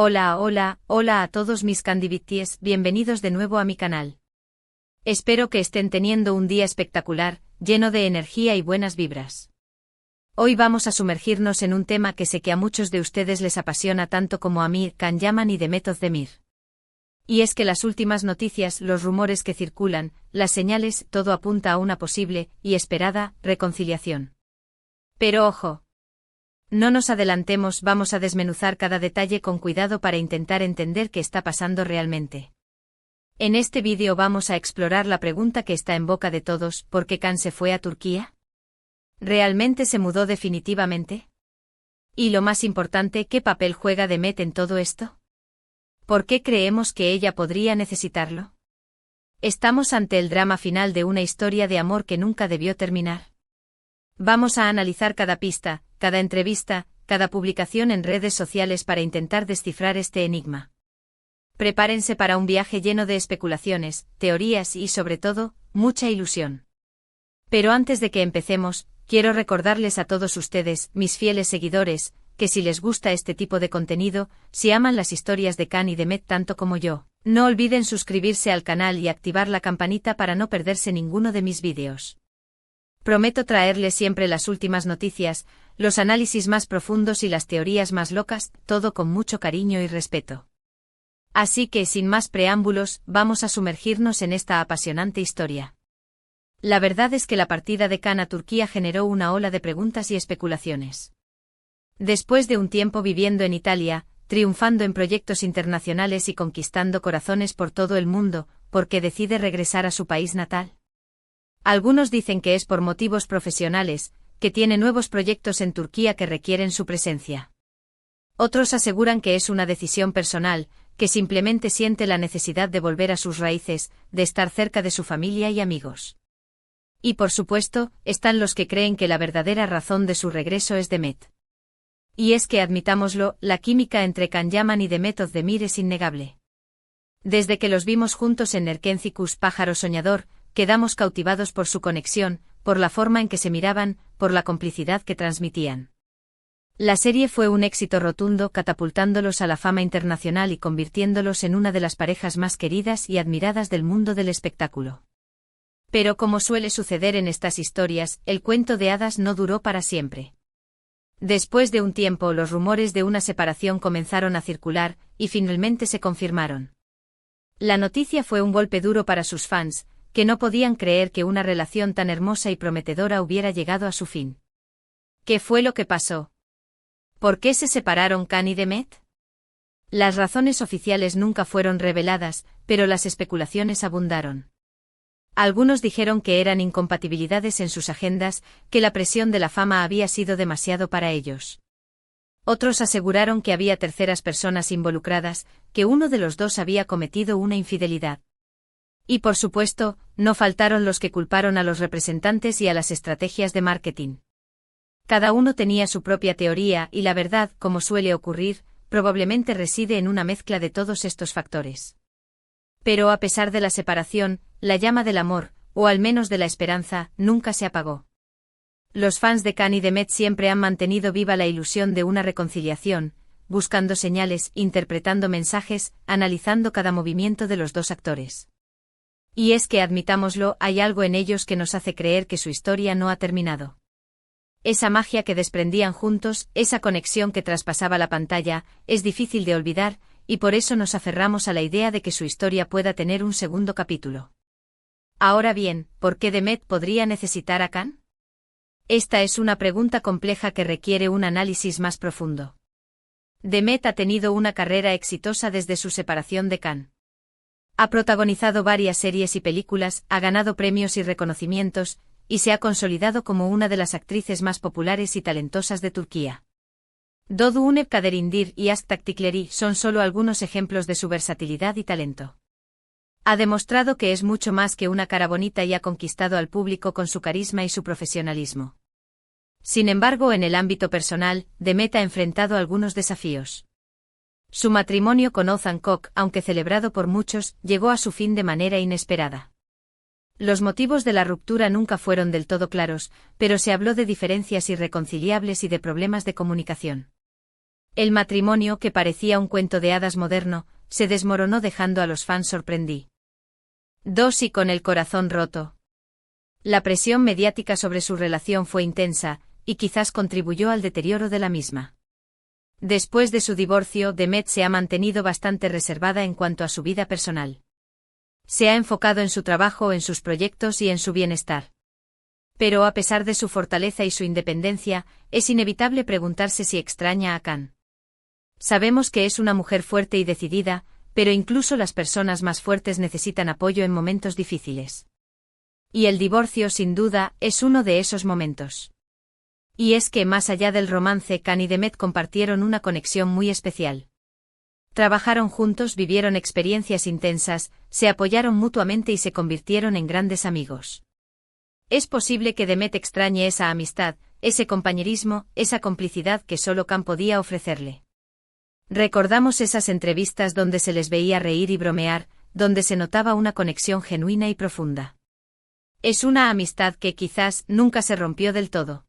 Hola a todos mis Candibitties, bienvenidos de nuevo a mi canal. Espero que estén teniendo un día espectacular, lleno de energía y buenas vibras. Hoy vamos a sumergirnos en un tema que sé que a muchos de ustedes les apasiona tanto como a mí, Can Yaman y Demet Özdemir. Y es que las últimas noticias, los rumores que circulan, las señales, todo apunta a una posible, y esperada, reconciliación. Pero ojo. No nos adelantemos, vamos a desmenuzar cada detalle con cuidado para intentar entender qué está pasando realmente. En este vídeo vamos a explorar la pregunta que está en boca de todos, ¿por qué Can se fue a Turquía? ¿Realmente se mudó definitivamente? Y lo más importante, ¿qué papel juega Demet en todo esto? ¿Por qué creemos que ella podría necesitarlo? ¿Estamos ante el drama final de una historia de amor que nunca debió terminar? Vamos a analizar cada pista, cada entrevista, cada publicación en redes sociales para intentar descifrar este enigma. Prepárense para un viaje lleno de especulaciones, teorías y, sobre todo, mucha ilusión. Pero antes de que empecemos, quiero recordarles a todos ustedes, mis fieles seguidores, que si les gusta este tipo de contenido, si aman las historias de Can y Demet tanto como yo, no olviden suscribirse al canal y activar la campanita para no perderse ninguno de mis vídeos. Prometo traerles siempre las últimas noticias, los análisis más profundos y las teorías más locas, todo con mucho cariño y respeto. Así que, sin más preámbulos, vamos a sumergirnos en esta apasionante historia. La verdad es que la partida de Can a Turquía generó una ola de preguntas y especulaciones. Después de un tiempo viviendo en Italia, triunfando en proyectos internacionales y conquistando corazones por todo el mundo, ¿por qué decide regresar a su país natal? Algunos dicen que es por motivos profesionales, que tiene nuevos proyectos en Turquía que requieren su presencia. Otros aseguran que es una decisión personal, que simplemente siente la necesidad de volver a sus raíces, de estar cerca de su familia y amigos. Y por supuesto, están los que creen que la verdadera razón de su regreso es Demet. Y es que admitámoslo, la química entre Can Yaman y Demet Özdemir es innegable. Desde que los vimos juntos en Erkencikus Pájaro Soñador, quedamos cautivados por su conexión, por la forma en que se miraban, por la complicidad que transmitían. La serie fue un éxito rotundo, catapultándolos a la fama internacional y convirtiéndolos en una de las parejas más queridas y admiradas del mundo del espectáculo. Pero como suele suceder en estas historias, el cuento de hadas no duró para siempre. Después de un tiempo, los rumores de una separación comenzaron a circular, y finalmente se confirmaron. La noticia fue un golpe duro para sus fans, que no podían creer que una relación tan hermosa y prometedora hubiera llegado a su fin. ¿Qué fue lo que pasó? ¿Por qué se separaron Can y Demet? Las razones oficiales nunca fueron reveladas, pero las especulaciones abundaron. Algunos dijeron que eran incompatibilidades en sus agendas, que la presión de la fama había sido demasiado para ellos. Otros aseguraron que había terceras personas involucradas, que uno de los dos había cometido una infidelidad. Y por supuesto, no faltaron los que culparon a los representantes y a las estrategias de marketing. Cada uno tenía su propia teoría y la verdad, como suele ocurrir, probablemente reside en una mezcla de todos estos factores. Pero a pesar de la separación, la llama del amor, o al menos de la esperanza, nunca se apagó. Los fans de Can y Demet siempre han mantenido viva la ilusión de una reconciliación, buscando señales, interpretando mensajes, analizando cada movimiento de los dos actores. Y es que admitámoslo, hay algo en ellos que nos hace creer que su historia no ha terminado. Esa magia que desprendían juntos, esa conexión que traspasaba la pantalla, es difícil de olvidar, y por eso nos aferramos a la idea de que su historia pueda tener un segundo capítulo. Ahora bien, ¿por qué Demet podría necesitar a Can? Esta es una pregunta compleja que requiere un análisis más profundo. Demet ha tenido una carrera exitosa desde su separación de Can. Ha protagonizado varias series y películas, ha ganado premios y reconocimientos, y se ha consolidado como una de las actrices más populares y talentosas de Turquía. Doğu Kaderindir y Aşk Taktikleri son solo algunos ejemplos de su versatilidad y talento. Ha demostrado que es mucho más que una cara bonita y ha conquistado al público con su carisma y su profesionalismo. Sin embargo, en el ámbito personal, Demet ha enfrentado algunos desafíos. Su matrimonio con Ozan Koç, aunque celebrado por muchos, llegó a su fin de manera inesperada. Los motivos de la ruptura nunca fueron del todo claros, pero se habló de diferencias irreconciliables y de problemas de comunicación. El matrimonio, que parecía un cuento de hadas moderno, se desmoronó dejando a los fans sorprendidos y con el corazón roto. La presión mediática sobre su relación fue intensa, y quizás contribuyó al deterioro de la misma. Después de su divorcio, Demet se ha mantenido bastante reservada en cuanto a su vida personal. Se ha enfocado en su trabajo, en sus proyectos y en su bienestar. Pero a pesar de su fortaleza y su independencia, es inevitable preguntarse si extraña a Khan. Sabemos que es una mujer fuerte y decidida, pero incluso las personas más fuertes necesitan apoyo en momentos difíciles. Y el divorcio, sin duda, es uno de esos momentos. Y es que más allá del romance, Khan y Demet compartieron una conexión muy especial. Trabajaron juntos, vivieron experiencias intensas, se apoyaron mutuamente y se convirtieron en grandes amigos. Es posible que Demet extrañe esa amistad, ese compañerismo, esa complicidad que solo Khan podía ofrecerle. Recordamos esas entrevistas donde se les veía reír y bromear, donde se notaba una conexión genuina y profunda. Es una amistad que quizás nunca se rompió del todo.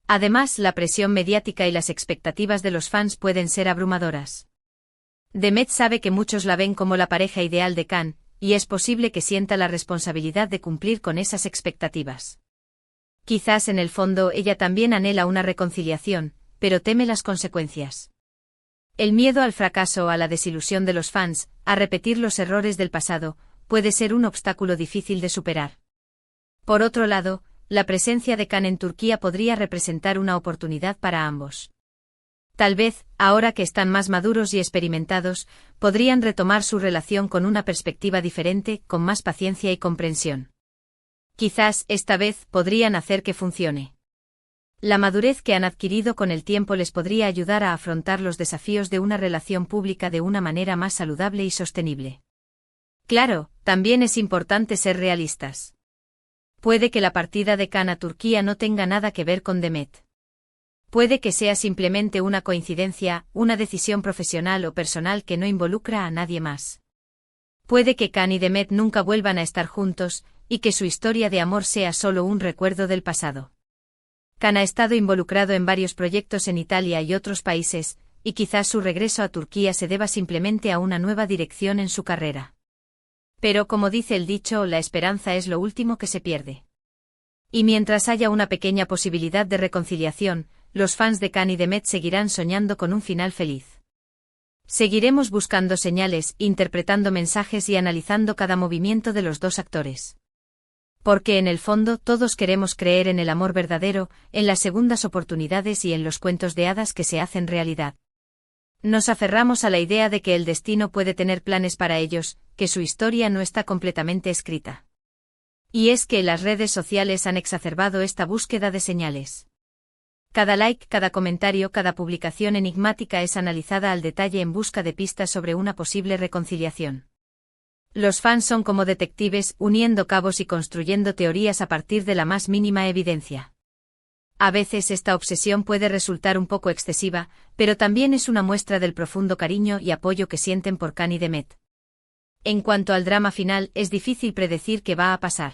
Además, la presión mediática y las expectativas de los fans pueden ser abrumadoras. Demet sabe que muchos la ven como la pareja ideal de Khan, y es posible que sienta la responsabilidad de cumplir con esas expectativas. Quizás en el fondo ella también anhela una reconciliación, pero teme las consecuencias. El miedo al fracaso, a la desilusión de los fans, a repetir los errores del pasado, puede ser un obstáculo difícil de superar. Por otro lado, la presencia de Khan en Turquía podría representar una oportunidad para ambos. Tal vez, ahora que están más maduros y experimentados, podrían retomar su relación con una perspectiva diferente, con más paciencia y comprensión. Quizás, esta vez, podrían hacer que funcione. La madurez que han adquirido con el tiempo les podría ayudar a afrontar los desafíos de una relación pública de una manera más saludable y sostenible. Claro, también es importante ser realistas. Puede que la partida de Khan a Turquía no tenga nada que ver con Demet. Puede que sea simplemente una coincidencia, una decisión profesional o personal que no involucra a nadie más. Puede que Khan y Demet nunca vuelvan a estar juntos, y que su historia de amor sea solo un recuerdo del pasado. Khan ha estado involucrado en varios proyectos en Italia y otros países, y quizás su regreso a Turquía se deba simplemente a una nueva dirección en su carrera. Pero como dice el dicho, la esperanza es lo último que se pierde. Y mientras haya una pequeña posibilidad de reconciliación, los fans de Khan y Demet seguirán soñando con un final feliz. Seguiremos buscando señales, interpretando mensajes y analizando cada movimiento de los dos actores. Porque en el fondo todos queremos creer en el amor verdadero, en las segundas oportunidades y en los cuentos de hadas que se hacen realidad. Nos aferramos a la idea de que el destino puede tener planes para ellos, que su historia no está completamente escrita. Y es que las redes sociales han exacerbado esta búsqueda de señales. Cada like, cada comentario, cada publicación enigmática es analizada al detalle en busca de pistas sobre una posible reconciliación. Los fans son como detectives, uniendo cabos y construyendo teorías a partir de la más mínima evidencia. A veces esta obsesión puede resultar un poco excesiva, pero también es una muestra del profundo cariño y apoyo que sienten por Khan y Demet. En cuanto al drama final, es difícil predecir qué va a pasar.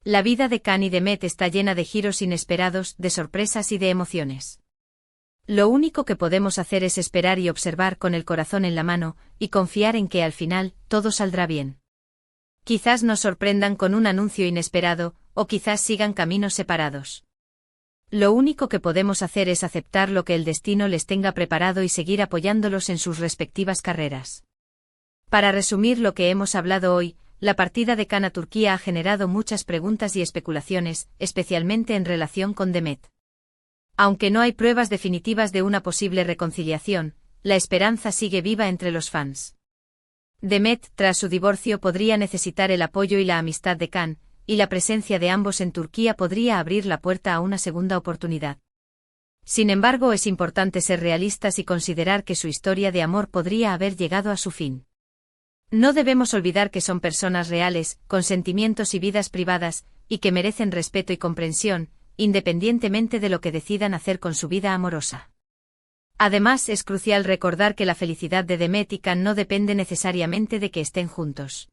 La vida de Khan y Demet está llena de giros inesperados, de sorpresas y de emociones. Lo único que podemos hacer es esperar y observar con el corazón en la mano, y confiar en que al final, todo saldrá bien. Quizás nos sorprendan con un anuncio inesperado, o quizás sigan caminos separados. Lo único que podemos hacer es aceptar lo que el destino les tenga preparado y seguir apoyándolos en sus respectivas carreras. Para resumir lo que hemos hablado hoy, la partida de Khan a Turquía ha generado muchas preguntas y especulaciones, especialmente en relación con Demet. Aunque no hay pruebas definitivas de una posible reconciliación, la esperanza sigue viva entre los fans. Demet, tras su divorcio, podría necesitar el apoyo y la amistad de Khan, y la presencia de ambos en Turquía podría abrir la puerta a una segunda oportunidad. Sin embargo, es importante ser realistas y considerar que su historia de amor podría haber llegado a su fin. No debemos olvidar que son personas reales, con sentimientos y vidas privadas, y que merecen respeto y comprensión, independientemente de lo que decidan hacer con su vida amorosa. Además, es crucial recordar que la felicidad de Demet y Khan no depende necesariamente de que estén juntos.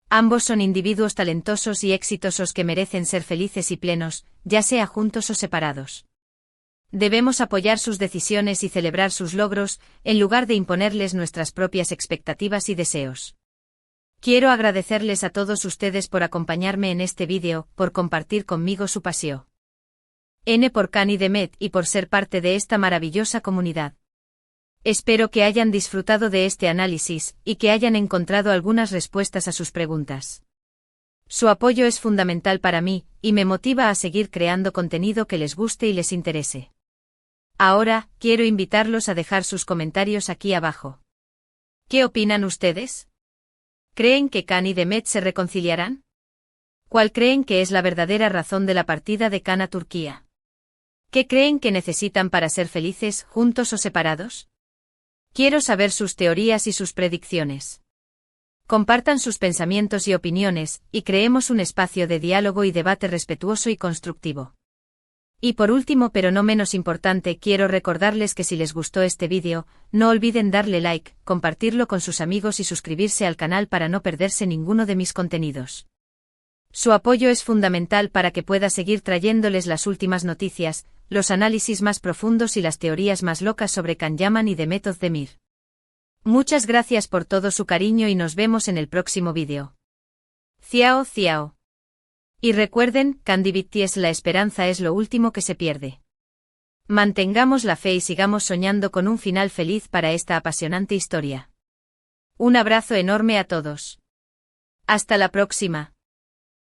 Ambos son individuos talentosos y exitosos que merecen ser felices y plenos, ya sea juntos o separados. Debemos apoyar sus decisiones y celebrar sus logros, en lugar de imponerles nuestras propias expectativas y deseos. Quiero agradecerles a todos ustedes por acompañarme en este vídeo, por compartir conmigo su pasión. N por Cani Demet y por ser parte de esta maravillosa comunidad. Espero que hayan disfrutado de este análisis, y que hayan encontrado algunas respuestas a sus preguntas. Su apoyo es fundamental para mí, y me motiva a seguir creando contenido que les guste y les interese. Ahora, quiero invitarlos a dejar sus comentarios aquí abajo. ¿Qué opinan ustedes? ¿Creen que Cani y Demet se reconciliarán? ¿Cuál creen que es la verdadera razón de la partida de Can a Turquía? ¿Qué creen que necesitan para ser felices, juntos o separados? Quiero saber sus teorías y sus predicciones. Compartan sus pensamientos y opiniones, y creemos un espacio de diálogo y debate respetuoso y constructivo. Y por último pero no menos importante, quiero recordarles que si les gustó este vídeo, no olviden darle like, compartirlo con sus amigos y suscribirse al canal para no perderse ninguno de mis contenidos. Su apoyo es fundamental para que pueda seguir trayéndoles las últimas noticias, los análisis más profundos y las teorías más locas sobre Can Yaman y Demet Özdemir. Muchas gracias por todo su cariño y nos vemos en el próximo vídeo. Ciao ciao. Y recuerden, Candy BTS, la esperanza es lo último que se pierde. Mantengamos la fe y sigamos soñando con un final feliz para esta apasionante historia. Un abrazo enorme a todos. Hasta la próxima.